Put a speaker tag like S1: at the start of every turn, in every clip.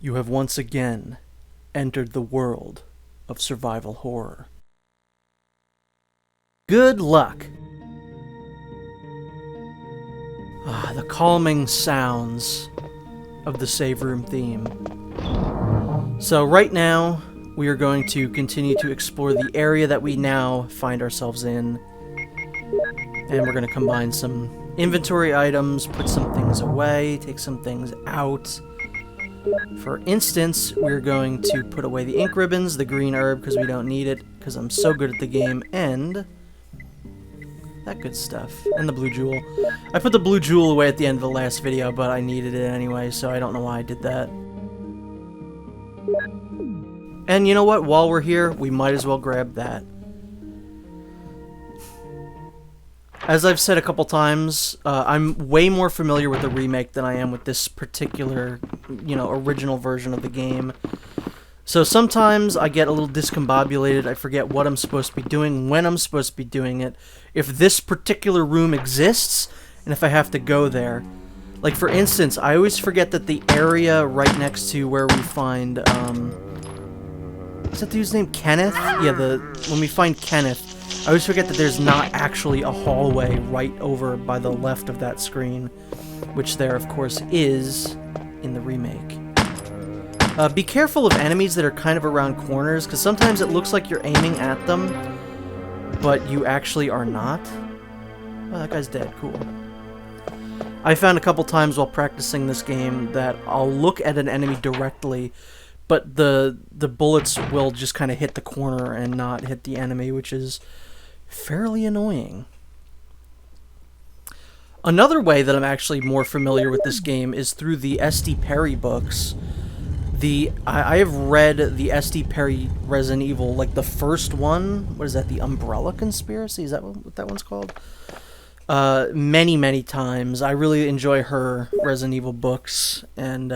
S1: You have once again entered the world of survival horror. Good luck! The calming sounds of the save room theme. So right now, we are going to continue to explore the area that we now find ourselves in. And we're going to combine some inventory items, put some things away, take some things out. For instance, we're going to put away the ink ribbons, the green herb because we don't need it, because I'm so good at the game, and that good stuff. And the blue jewel. I put the blue jewel away at the end of the last video, but I needed it anyway, so I don't know why I did that. And you know what? While we're here, we might as well grab that. As I've said a couple times, I'm way more familiar with the remake than I am with this particular, original version of the game. So sometimes I get a little discombobulated, I forget what I'm supposed to be doing, when I'm supposed to be doing it, if this particular room exists, and if I have to go there. Like, for instance, I always forget that the area right next to where we find, is that the dude's name? Kenneth? Yeah, when we find Kenneth, I always forget that there's not actually a hallway right over by the left of that screen, which there, of course, is in the remake. Be careful of enemies that are kind of around corners, because sometimes it looks like you're aiming at them, but you actually are not. Oh, that guy's dead. Cool. I found a couple times while practicing this game that I'll look at an enemy directly, but the bullets will just kind of hit the corner and not hit the enemy, which is fairly annoying. Another way that I'm actually more familiar with this game is through the S.D. Perry books. I have read the S.D. Perry Resident Evil, like the first one. What is that? The Umbrella Conspiracy? Is that what that one's called? Many, many times. I really enjoy her Resident Evil books, and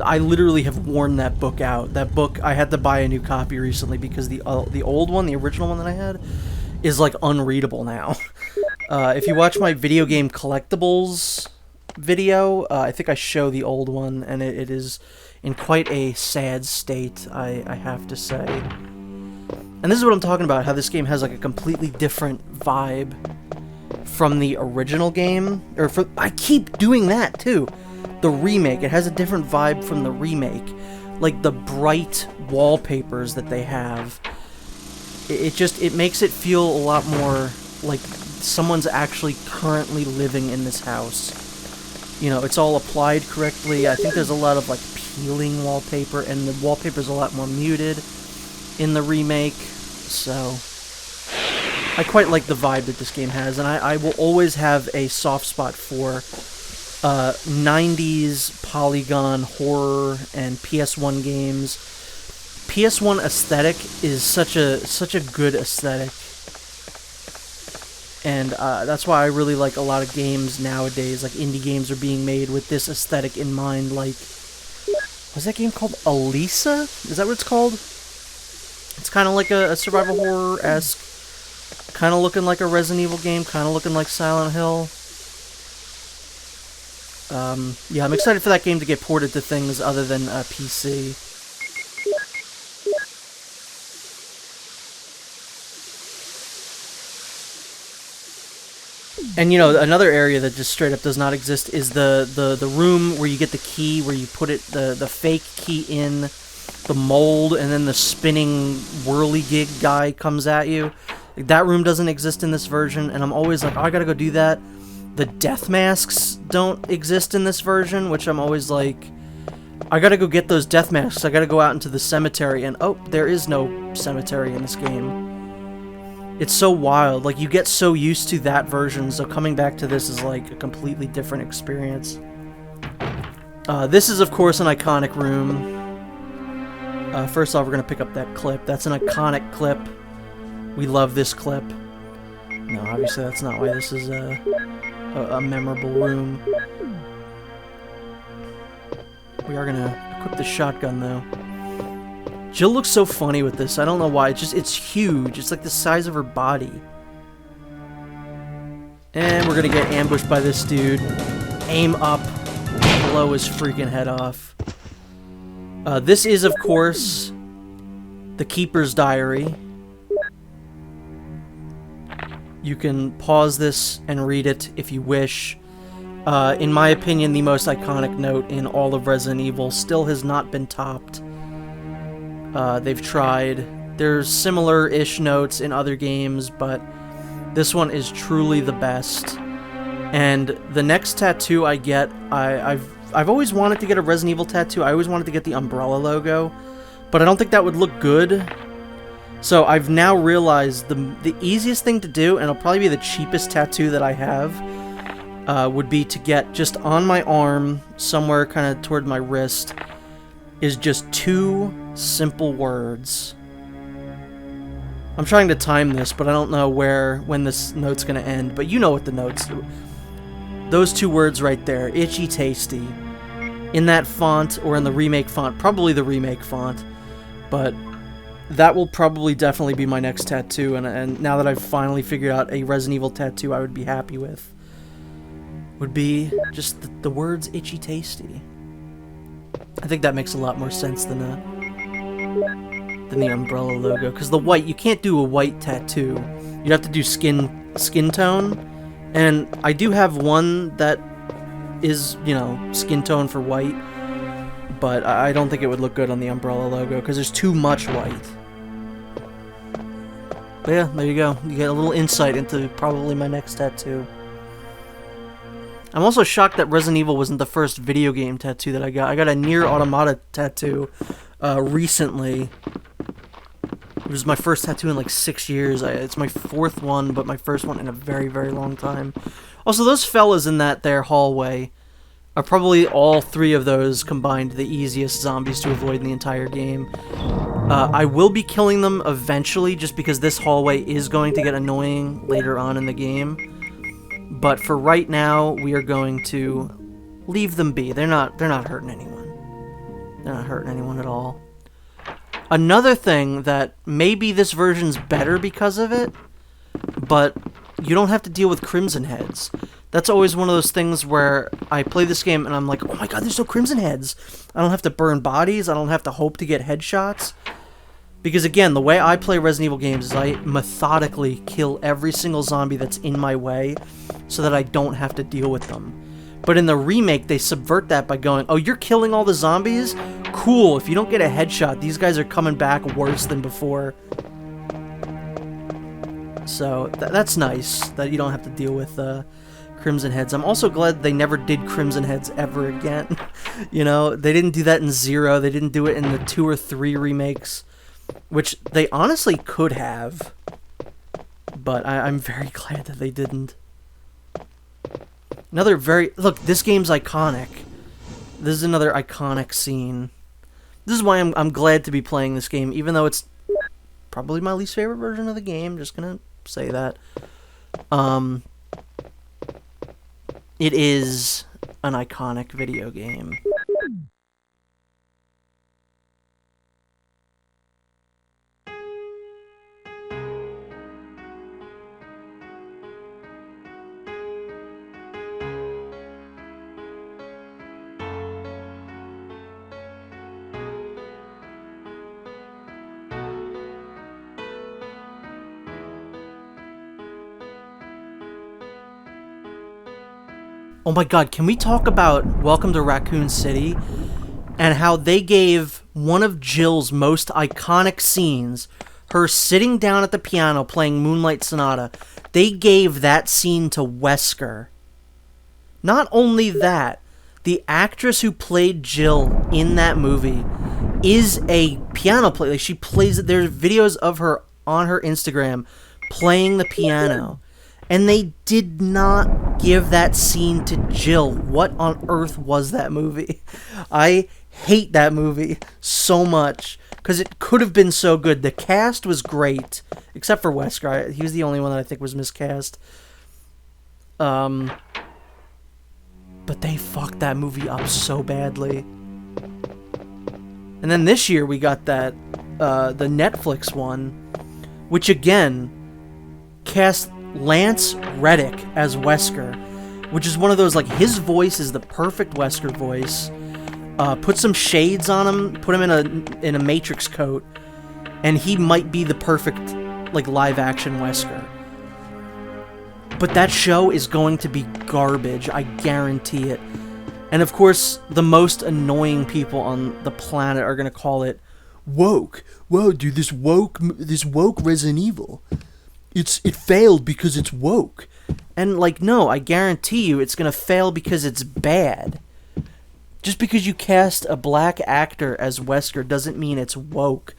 S1: I literally have worn that book out. That book, I had to buy a new copy recently because the old one, the original one that I had, is like unreadable now. If you watch my video game collectibles video, I think I show the old one, and it is in quite a sad state, I have to say. And this is what I'm talking about, how this game has like a completely different vibe from the original game. I keep doing that too. The remake, it has a different vibe from the remake. Like the bright wallpapers that they have. It makes it feel a lot more like someone's actually currently living in this house. It's all applied correctly. I think there's a lot of like peeling wallpaper, and the wallpaper's a lot more muted in the remake. So I quite like the vibe that this game has, and I will always have a soft spot for 90s polygon horror and PS1 games. PS1 aesthetic is such a good aesthetic, and that's why I really like a lot of games nowadays. Like indie games are being made with this aesthetic in mind. Like, what's that game called? Elisa? Is that what it's called? It's kind of like a survival horror-esque, kind of looking like a Resident Evil game, kind of looking like Silent Hill. Yeah, I'm excited for that game to get ported to things other than PC. And another area that just straight up does not exist is the room where you get the key, where you put it the fake key in the mold, and then the spinning whirligig guy comes at you. Like, that room doesn't exist in this version, and I'm always like, oh, I gotta go do that. The death masks don't exist in this version, which I'm always like, I gotta go get those death masks. I gotta go out into the cemetery, and oh, there is no cemetery in this game. It's so wild. Like, you get so used to that version, so coming back to this is like a completely different experience. This is, of course, an iconic room. First off, we're gonna pick up that clip. That's an iconic clip. We love this clip. No, obviously that's not why this is a memorable room. We are gonna equip the shotgun, though. Jill looks so funny with this. I don't know why. It's huge. It's like the size of her body. And we're gonna get ambushed by this dude. Aim up. blow his freaking head off. This is, of course, the Keeper's Diary. You can pause this and read it if you wish. In my opinion, the most iconic note in all of Resident Evil still has not been topped. They've tried. There's similar-ish notes in other games, but this one is truly the best. And the next tattoo I get, I've always wanted to get a Resident Evil tattoo. I always wanted to get the Umbrella logo, but I don't think that would look good. So I've now realized the easiest thing to do, and it'll probably be the cheapest tattoo that I have, would be to get just on my arm, somewhere kind of toward my wrist, is just 2 simple words. I'm trying to time this, but I don't know when this note's gonna end, but you know what the notes do. Those 2 words right there, Itchy Tasty. In that font, or in the remake font, probably the remake font, but that will probably definitely be my next tattoo, and now that I've finally figured out a Resident Evil tattoo I would be happy with, would be just the words Itchy Tasty. I think that makes a lot more sense than the Umbrella logo, because the white, you can't do a white tattoo. You'd have to do skin tone, and I do have one that is, you know, skin tone for white, but I don't think it would look good on the Umbrella logo, because there's too much white. But yeah, there you go. You get a little insight into probably my next tattoo. I'm also shocked that Resident Evil wasn't the first video game tattoo that I got. I got a Nier Automata tattoo recently. It was my first tattoo in like 6 years. It's my 4th one, but my first one in a very, very long time. Also, those fellas in that there hallway are probably all 3 of those combined the easiest zombies to avoid in the entire game. I will be killing them eventually, just because this hallway is going to get annoying later on in the game. But for right now, we are going to leave them be. They're not hurting anyone. They're not hurting anyone at all. Another thing that maybe this version's better because of it, but you don't have to deal with Crimson Heads. That's always one of those things where I play this game and I'm like, oh my god, there's no Crimson Heads. I don't have to burn bodies. I don't have to hope to get headshots. Because again, the way I play Resident Evil games is I methodically kill every single zombie that's in my way so that I don't have to deal with them. But in the remake, they subvert that by going, oh, you're killing all the zombies? Cool, if you don't get a headshot, these guys are coming back worse than before. So that's nice, that you don't have to deal with Crimson Heads. I'm also glad they never did Crimson Heads ever again. You know, they didn't do that in 0, they didn't do it in the 2 or 3 remakes, which they honestly could have. But I'm very glad that they didn't. Another look, this game's iconic. This is another iconic scene. This is why I'm glad to be playing this game, even though it's probably my least favorite version of the game. Just gonna say that. It is an iconic video game. Oh my god, can we talk about Welcome to Raccoon City and how they gave one of Jill's most iconic scenes, her sitting down at the piano playing Moonlight Sonata, they gave that scene to Wesker. Not only that, the actress who played Jill in that movie is a piano player. Like, she plays it. There's videos of her on her Instagram playing the piano. And they did not give that scene to Jill. What on earth was that movie? I hate that movie so much, because it could have been so good. The cast was great, except for Wesker. He was the only one that I think was miscast. But they fucked that movie up so badly. And then this year we got that, the Netflix one, which again cast Lance Reddick as Wesker, which is one of those, like, his voice is the perfect Wesker voice. Put some shades on him, put him in a Matrix coat, and he might be the perfect, like, live-action Wesker. But that show is going to be garbage, I guarantee it. And of course, the most annoying people on the planet are going to call it woke. Whoa, dude, this woke Resident Evil. It failed because it's woke. And, like, no, I guarantee you it's going to fail because it's bad. Just because you cast a black actor as Wesker doesn't mean it's woke.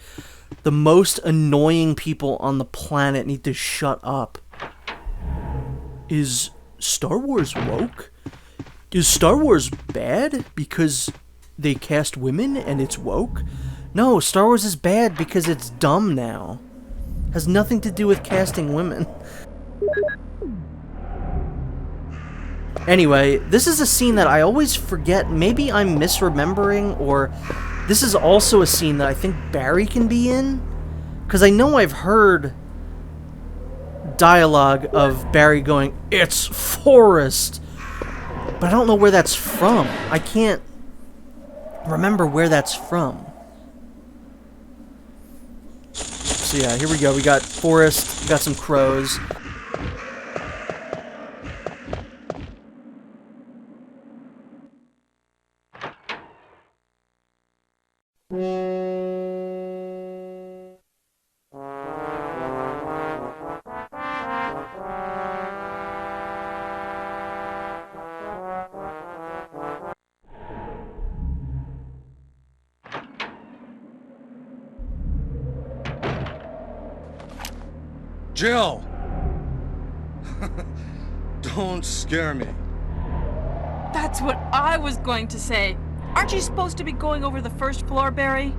S1: The most annoying people on the planet need to shut up. Is Star Wars woke? Is Star Wars bad because they cast women and it's woke? No, Star Wars is bad because it's dumb now. Has nothing to do with casting women. Anyway, this is a scene that I always forget. Maybe I'm misremembering, or this is also a scene that I think Barry can be in. Because I know I've heard dialogue of Barry going, "It's Forrest," but I don't know where that's from. I can't remember where that's from. So yeah, here we go. We got Forrest, we got some crows.
S2: Jill! Don't scare me.
S3: That's what I was going to say. Aren't you supposed to be going over the first floor, Barry?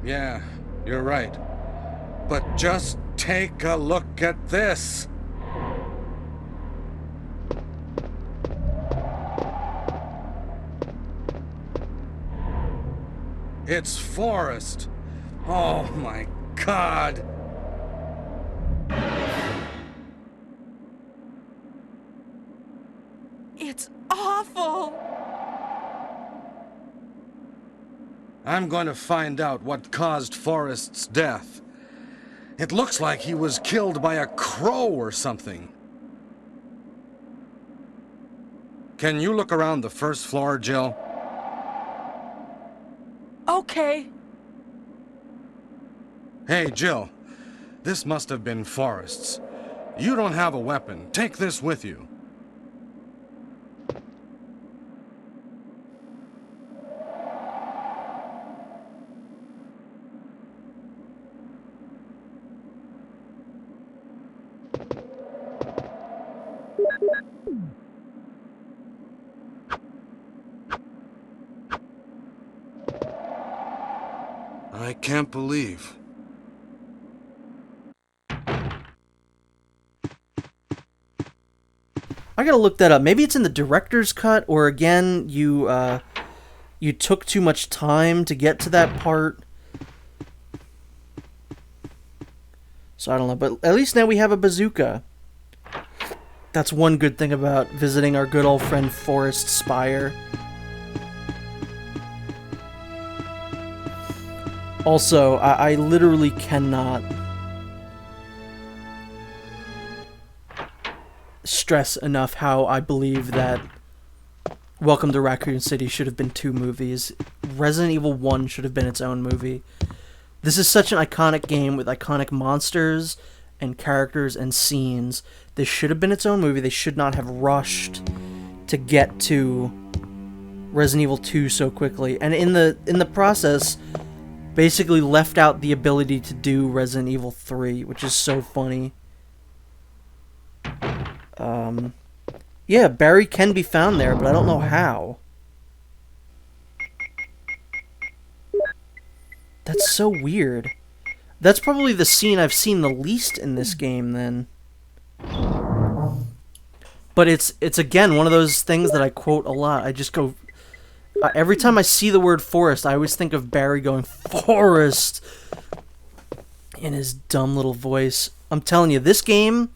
S2: Yeah, you're right. But just take a look at this. It's Forrest. Oh my God.
S3: It's awful.
S2: I'm going to find out what caused Forrest's death. It looks like he was killed by a crow or something. Can you look around the first floor, Jill?
S3: Okay.
S2: Hey, Jill. This must have been Forrest's. You don't have a weapon. Take this with you. I can't believe.
S1: I gotta look that up. Maybe it's in the director's cut, or again, you took too much time to get to that part. So I don't know, but at least now we have a bazooka. That's one good thing about visiting our good old friend Forrest Spire. Also, I literally cannot stress enough how I believe that Welcome to Raccoon City should have been 2 movies. Resident Evil 1 should have been its own movie. This is such an iconic game with iconic monsters and characters and scenes. This should have been its own movie. They should not have rushed to get to Resident Evil 2 so quickly. And in the process, basically left out the ability to do Resident Evil 3, which is so funny. Yeah, Barry can be found there, but I don't know how. That's so weird. That's probably the scene I've seen the least in this game, then. But it's again one of those things that I quote a lot. I just go... every time I see the word Forrest, I always think of Barry going, "Forrest!" in his dumb little voice. I'm telling you, this game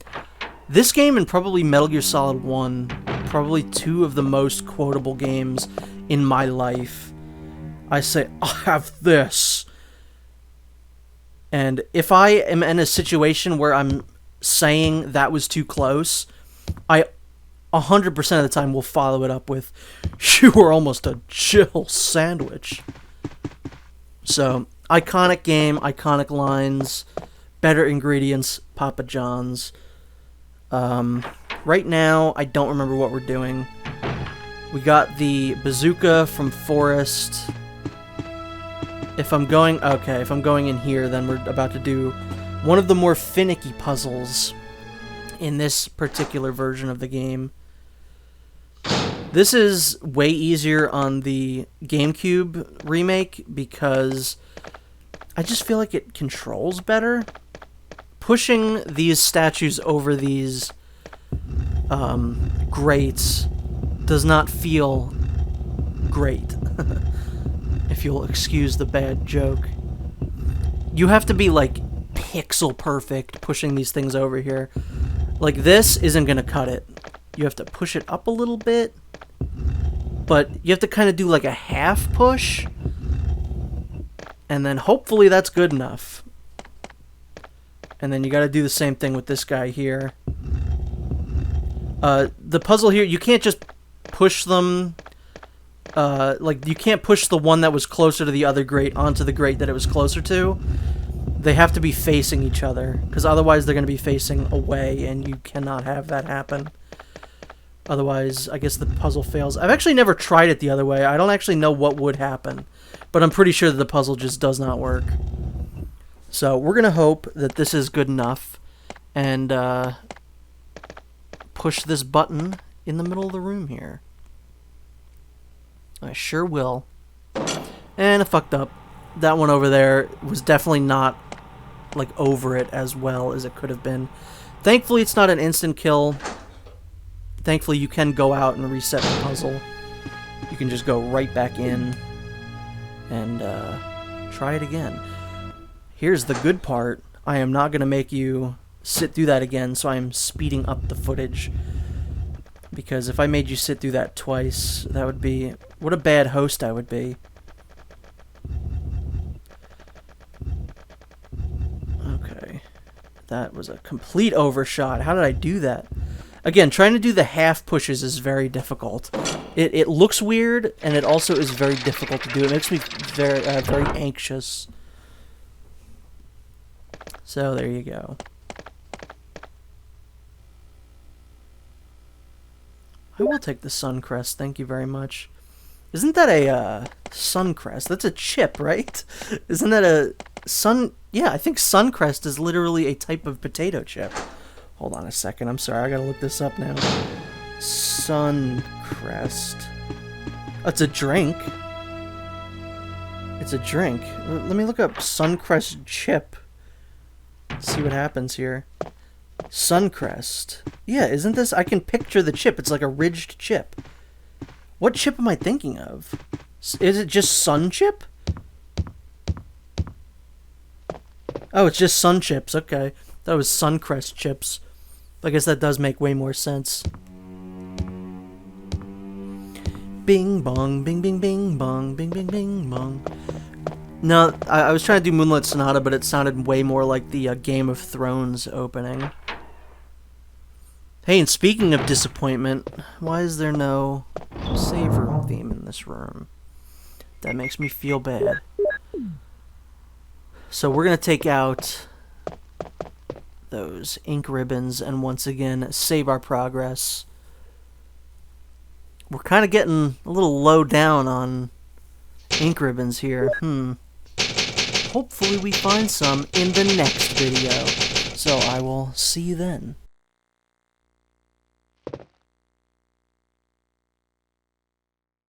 S1: This game and probably Metal Gear Solid 1, probably two of the most quotable games in my life. I say, I have this. And if I am in a situation where I'm saying that was too close, I 100% of the time will follow it up with, you were almost a Jill sandwich. So, iconic game, iconic lines, better ingredients, Papa John's. Right now, I don't remember what we're doing. We got the bazooka from Forrest. If I'm going in here, then we're about to do one of the more finicky puzzles in this particular version of the game. This is way easier on the GameCube remake because I just feel like it controls better. Pushing these statues over these grates does not feel great. If you'll excuse the bad joke. You have to be, like, pixel perfect pushing these things over here. Like, this isn't gonna cut it. You have to push it up a little bit, but you have to kind of do, like, a half push, and then hopefully that's good enough. And then you gotta do the same thing with this guy here. The puzzle here, you can't just push them... like, you can't push the one that was closer to the other grate onto the grate that it was closer to. They have to be facing each other, because otherwise they're going to be facing away, and you cannot have that happen. Otherwise, I guess the puzzle fails. I've actually never tried it the other way. I don't actually know what would happen, but I'm pretty sure that the puzzle just does not work. So, we're going to hope that this is good enough, and push this button in the middle of the room here. I sure will. And I fucked up. That one over there was definitely not, like, over it as well as it could have been. Thankfully, it's not an instant kill. Thankfully, you can go out and reset the puzzle. You can just go right back in and try it again. Here's the good part. I am not going to make you sit through that again, so I'm speeding up the footage. Because if I made you sit through that twice, that would be... What a bad host I would be. Okay. That was a complete overshot. How did I do that? Again, trying to do the half pushes is very difficult. It looks weird, and it also is very difficult to do. It makes me very anxious. So, there you go. I will take the Suncrest, thank you very much. Isn't that a, Suncrest? That's a chip, right? Isn't that a Yeah, I think Suncrest is literally a type of potato chip. Hold on a second, I'm sorry, I gotta look this up now. Suncrest. Oh, it's a drink. It's a drink. Let me look up Suncrest chip. See what happens here. Suncrest. Yeah, isn't this... I can picture the chip. It's like a ridged chip. What chip am I thinking of? Is it just Sun Chip? Oh, it's just Sun Chips. Okay. That was Suncrest chips. I guess that does make way more sense. Bing bong, bing bing bing bong, bing bing bing bong. No, I was trying to do Moonlight Sonata, but it sounded way more like the Game of Thrones opening. Hey, and speaking of disappointment, why is there no save room theme in this room? That makes me feel bad. So we're going to take out those ink ribbons and once again save our progress. We're kind of getting a little low down on ink ribbons here. Hopefully we find some in the next video. So I will see you then.